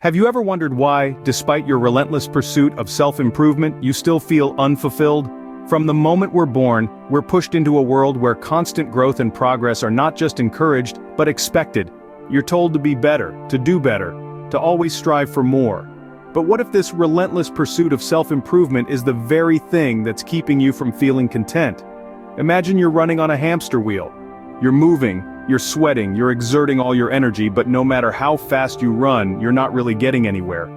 Have you ever wondered why, despite your relentless pursuit of self-improvement, you still feel unfulfilled? From the moment we're born, we're pushed into a world where constant growth and progress are not just encouraged, but expected. You're told to be better, to always strive for more. But what if this relentless pursuit of self-improvement is the very thing that's keeping you from feeling content? Imagine you're running on a hamster wheel. You're moving, you're sweating, you're exerting all your energy, but no matter how fast you run, you're not really getting anywhere.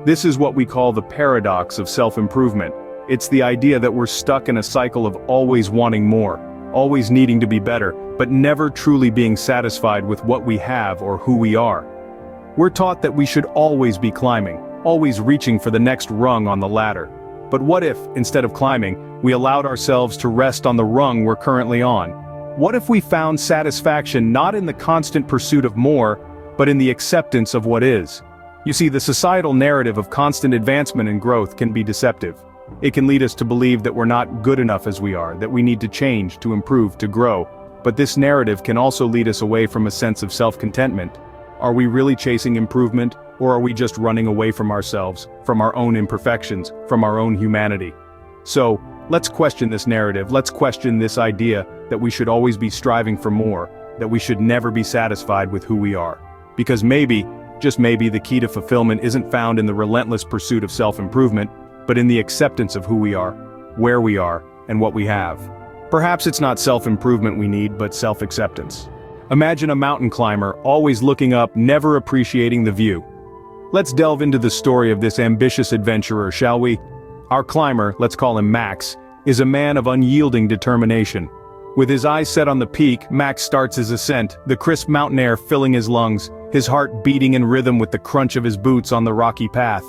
This is what we call the paradox of self-improvement. It's the idea that we're stuck in a cycle of always wanting more, always needing to be better, but never truly being satisfied with what we have or who we are. We're taught that we should always be climbing, always reaching for the next rung on the ladder. But what if, instead of climbing, we allowed ourselves to rest on the rung we're currently on? What if we found satisfaction not in the constant pursuit of more, but in the acceptance of what is? You see, the societal narrative of constant advancement and growth can be deceptive. It can lead us to believe that we're not good enough as we are, that we need to change, to improve, to grow. But this narrative can also lead us away from a sense of self-contentment. Are we really chasing improvement, or are we just running away from ourselves, from our own imperfections, from our own humanity? So, let's question this narrative, let's question this idea that we should always be striving for more, that we should never be satisfied with who we are. Because maybe, just maybe, the key to fulfillment isn't found in the relentless pursuit of self-improvement, but in the acceptance of who we are, where we are, and what we have. Perhaps it's not self-improvement we need, but self-acceptance. Imagine a mountain climber, always looking up, never appreciating the view. Let's delve into the story of this ambitious adventurer, shall we? Our climber, let's call him Max, is a man of unyielding determination. With his eyes set on the peak, Max starts his ascent, the crisp mountain air filling his lungs, his heart beating in rhythm with the crunch of his boots on the rocky path.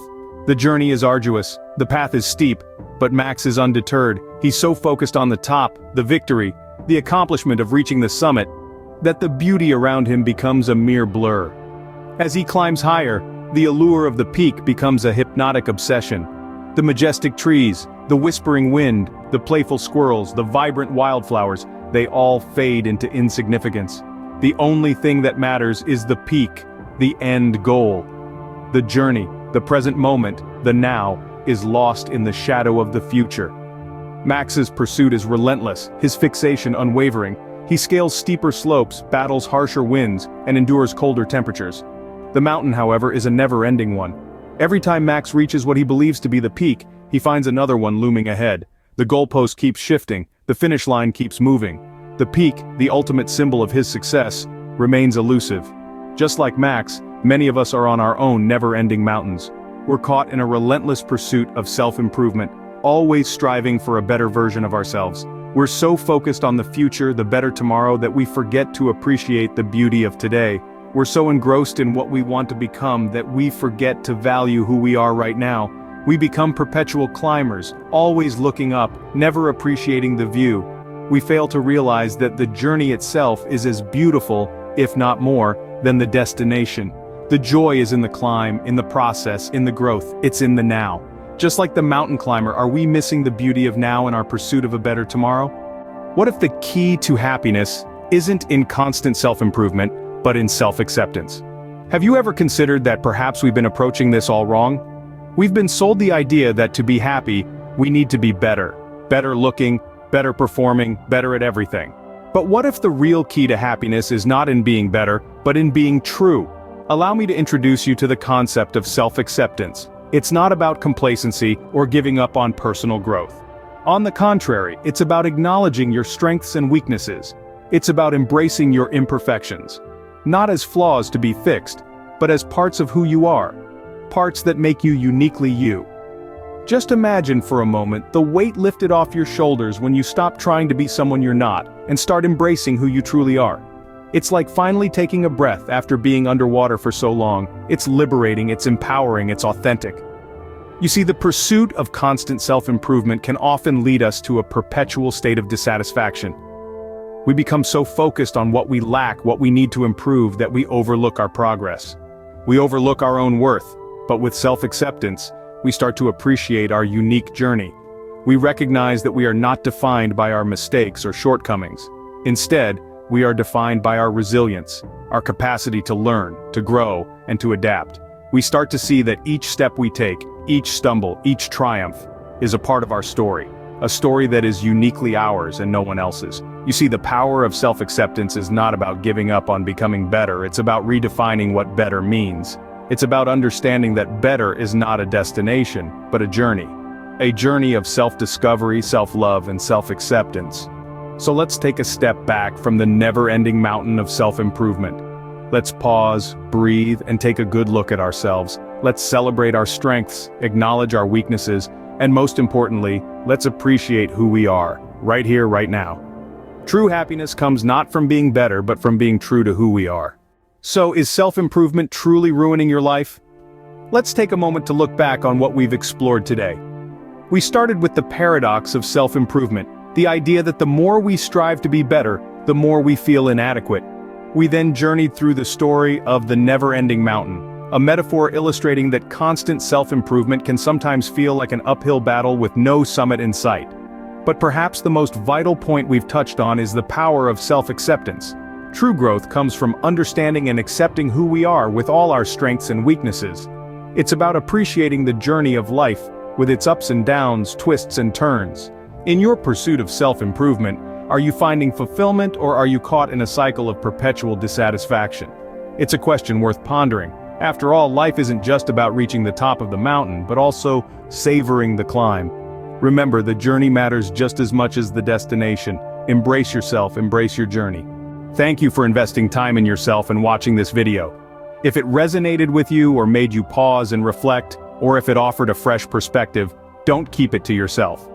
The journey is arduous, the path is steep, but Max is undeterred. He's so focused on the top, the victory, the accomplishment of reaching the summit, that the beauty around him becomes a mere blur. As he climbs higher, the allure of the peak becomes a hypnotic obsession. The majestic trees, the whispering wind, the playful squirrels, the vibrant wildflowers, they all fade into insignificance. The only thing that matters is the peak, the end goal. The journey, the present moment, the now, is lost in the shadow of the future. Max's pursuit is relentless, his fixation unwavering. He scales steeper slopes, battles harsher winds, and endures colder temperatures. The mountain, however, is a never-ending one. Every time Max reaches what he believes to be the peak, he finds another one looming ahead. The goalpost keeps shifting, the finish line keeps moving. The peak, the ultimate symbol of his success, remains elusive. Just like Max, many of us are on our own never-ending mountains. We're caught in a relentless pursuit of self-improvement, always striving for a better version of ourselves. We're so focused on the future, the better tomorrow, that we forget to appreciate the beauty of today. We're so engrossed in what we want to become that we forget to value who we are right now. We become perpetual climbers, always looking up, never appreciating the view. We fail to realize that the journey itself is as beautiful, if not more, than the destination. The joy is in the climb, in the process, in the growth. It's in the now. Just like the mountain climber, are we missing the beauty of now in our pursuit of a better tomorrow? What if the key to happiness isn't in constant self-improvement, but in self-acceptance? Have you ever considered that perhaps we've been approaching this all wrong? We've been sold the idea that to be happy, we need to be better. Better looking, better performing, better at everything. But what if the real key to happiness is not in being better, but in being true? Allow me to introduce you to the concept of self-acceptance. It's not about complacency or giving up on personal growth. On the contrary, it's about acknowledging your strengths and weaknesses. It's about embracing your imperfections. Not as flaws to be fixed, but as parts of who you are. Parts that make you uniquely you. Just imagine for a moment the weight lifted off your shoulders when you stop trying to be someone you're not, and start embracing who you truly are. It's like finally taking a breath after being underwater for so long. It's liberating, it's empowering, it's authentic. You see, the pursuit of constant self-improvement can often lead us to a perpetual state of dissatisfaction. We become so focused on what we lack, what we need to improve, that we overlook our progress. We overlook our own worth, but with self-acceptance, we start to appreciate our unique journey. We recognize that we are not defined by our mistakes or shortcomings. Instead, we are defined by our resilience, our capacity to learn, to grow, and to adapt. we start to see that each step we take, each stumble, each triumph, is a part of our story. A story that is uniquely ours and no one else's. You see, the power of self-acceptance is not about giving up on becoming better, it's about redefining what better means. It's about understanding that better is not a destination, but a journey. A journey of self-discovery, self-love, and self-acceptance. So let's take a step back from the never-ending mountain of self-improvement. Let's pause, breathe, and take a good look at ourselves. Let's celebrate our strengths, acknowledge our weaknesses, and most importantly, let's appreciate who we are, right here, right now. True happiness comes not from being better, but from being true to who we are. So, is self-improvement truly ruining your life? Let's take a moment to look back on what we've explored today. We started with the paradox of self-improvement, the idea that the more we strive to be better, the more we feel inadequate. We then journeyed through the story of the never-ending mountain, a metaphor illustrating that constant self-improvement can sometimes feel like an uphill battle with no summit in sight. But perhaps the most vital point we've touched on is the power of self-acceptance. True growth comes from understanding and accepting who we are with all our strengths and weaknesses. It's about appreciating the journey of life, with its ups and downs, twists and turns. In your pursuit of self-improvement, are you finding fulfillment or are you caught in a cycle of perpetual dissatisfaction? It's a question worth pondering. After all, life isn't just about reaching the top of the mountain, but also savoring the climb. Remember, the journey matters just as much as the destination. Embrace yourself, embrace your journey. Thank you for investing time in yourself and watching this video. If it resonated with you or made you pause and reflect, or if it offered a fresh perspective, don't keep it to yourself.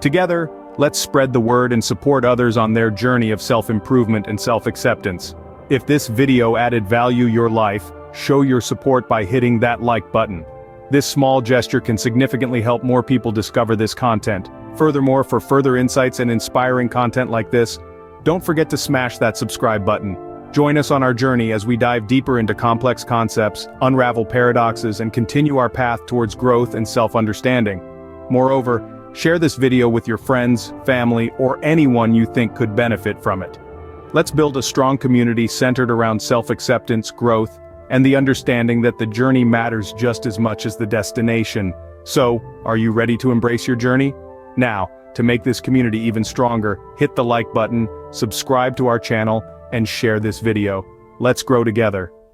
Together, let's spread the word and support others on their journey of self-improvement and self-acceptance. If this video added value to your life, show your support by hitting that like button. This small gesture can significantly help more people discover this content. Furthermore, for further insights and inspiring content like this, don't forget to smash that subscribe button. Join us on our journey as we dive deeper into complex concepts, unravel paradoxes, and continue our path towards growth and self-understanding. Moreover, share this video with your friends, family, or anyone you think could benefit from it. Let's build a strong community centered around self-acceptance, growth, and the understanding that the journey matters just as much as the destination. So, are you ready to embrace your journey? Now, to make this community even stronger, hit the like button, subscribe to our channel, and share this video. Let's grow together.